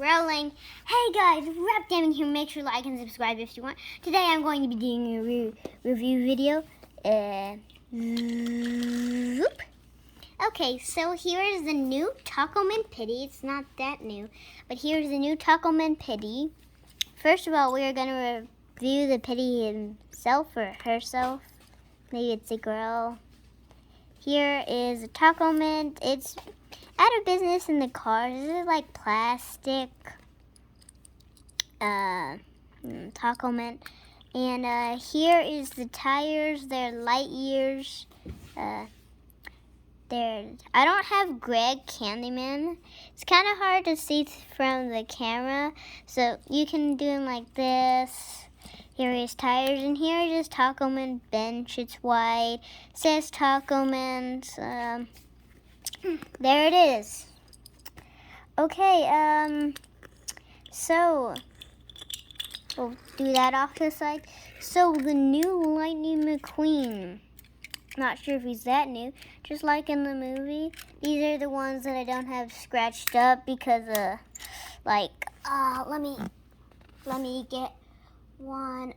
Rolling. Hey guys, Rap Gaming here. Make sure to like and subscribe if you want. Today I'm going to be doing a review video. Okay, so here is the new Taco Man Pity. It's not that new, but here's the new Taco Man Pity. First of all, we are going to review the Pity himself or herself. Maybe it's a girl. Here is a Taco Man. It's out of business in the cars. This is like plastic Taco Man. And here is the tires. They're light years. I don't have Greg Candyman. It's kind of hard to see from the camera, so you can do them like this. Here is tires, and here is Taco Man bench. It's white. It says Taco Man. There it is. Okay, so we'll do that off to the side. So the new Lightning McQueen. Not sure if he's that new. Just like in the movie, these are the ones that I don't have scratched up because, let me get one.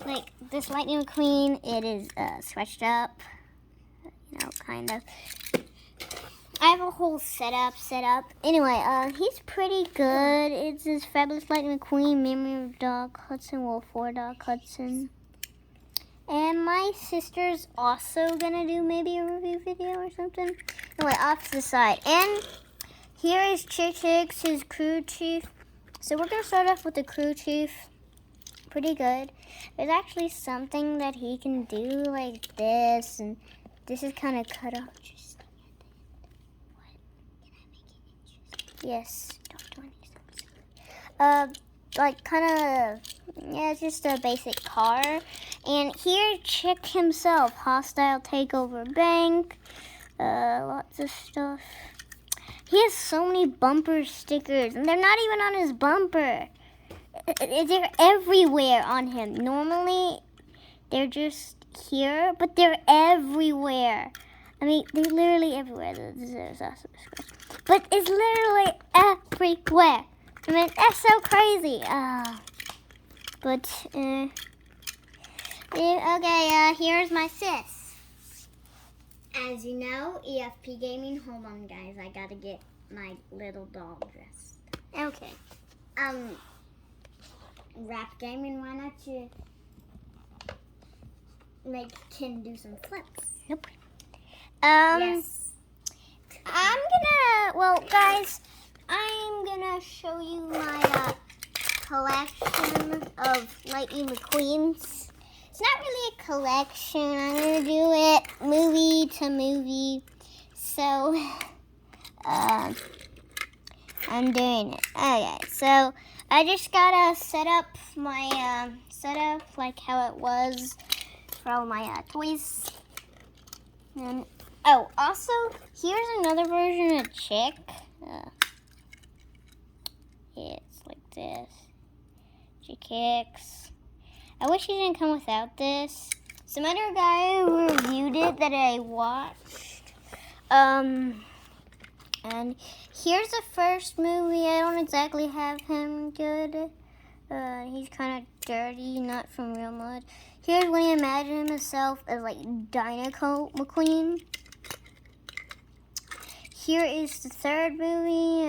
Like this Lightning McQueen, it is scratched up. Kind of. I have a whole setup. Anyway, he's pretty good. It's this Fabulous Lightning McQueen, Memory of Doc Hudson, Wolf 4 Doc Hudson. And my sister's also gonna do maybe a review video or something. Anyway, off to the side. And here is Chicks, his crew chief. So we're gonna start off with the crew chief. Pretty good. There's actually something that he can do like this, and this is kind of cut off. Yes, don't do anything. It's just a basic car. And here, Chick himself, hostile takeover bank, lots of stuff. He has so many bumper stickers, and they're not even on his bumper. They're everywhere on him. Normally, they're just here, but they're everywhere. I mean, they're literally everywhere. But it's literally everywhere. I mean, that's so crazy. Okay, here's my sis. As you know, EFP Gaming. Hold on, guys. I gotta get my little dog dressed. Okay. Rap Gaming, why not you make Ken do some flips? Nope. Yes. Guys, I'm gonna show you my collection of Lightning McQueens. It's not really a collection. I'm gonna do it movie to movie. So, I'm doing it. Okay, so I just gotta set up my setup like how it was for all my toys. And also, here's another version of Chick. It's like this. She kicks. I wish he didn't come without this. Some other guy reviewed it that I watched. And here's the first movie. I don't exactly have him good. He's kind of dirty, not from real mud. Here's when he imagined himself as like Dinoco McQueen. Here is the third movie.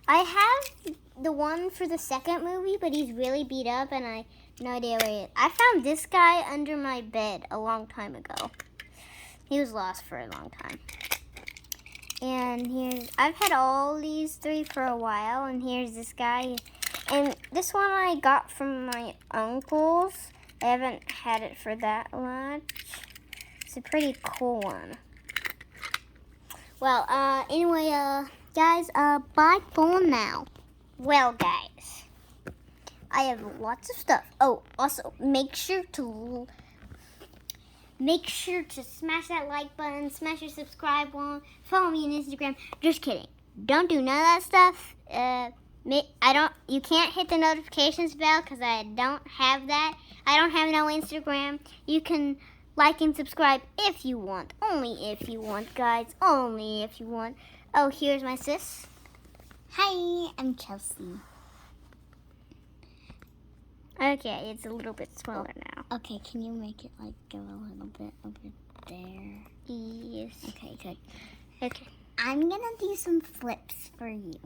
I have the one for the second movie, but he's really beat up, and I have no idea where he is. I found this guy under my bed a long time ago. He was lost for a long time. And I've had all these three for a while, and here's this guy. And this one I got from my uncle's. I haven't had it for that much. It's a pretty cool one. Well, anyway, guys, bye for now. Well, guys, I have lots of stuff. Oh, also, make sure to smash that like button, smash your subscribe button, follow me on Instagram. Just kidding. Don't do none of that stuff. You can't hit the notifications bell because I don't have that. I don't have no Instagram. You can like and subscribe if you want. Only if you want, guys. Only if you want. Oh, here's my sis. Hi, I'm Chelsea. Okay, it's a little bit smaller now. Okay, can you make it like go a little bit over there? Yes. Okay, good. Okay. I'm gonna do some flips for you.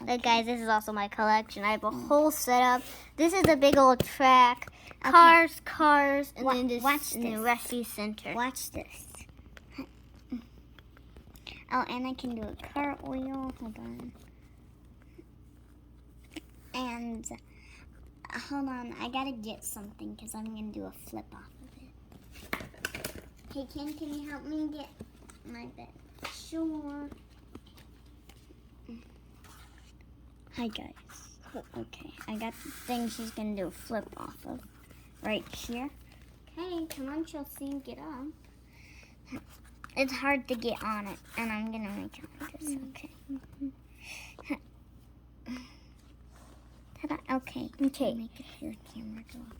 Okay. Guys, this is also my collection. I have a whole setup. This is a big old track. Cars, and then this in the rescue center. Watch this. Oh, and I can do a cartwheel. Hold on. And hold on, I gotta get something because I'm gonna do a flip off of it. Hey, Ken, can you help me get my bed? Sure. Hi, guys. Okay, I got the thing she's gonna do a flip off of right here. Okay, come on, Chelsea, get up. It's hard to get on it, and I'm gonna make it like this. Okay. Ta-da. Okay. Make it to the camera go up.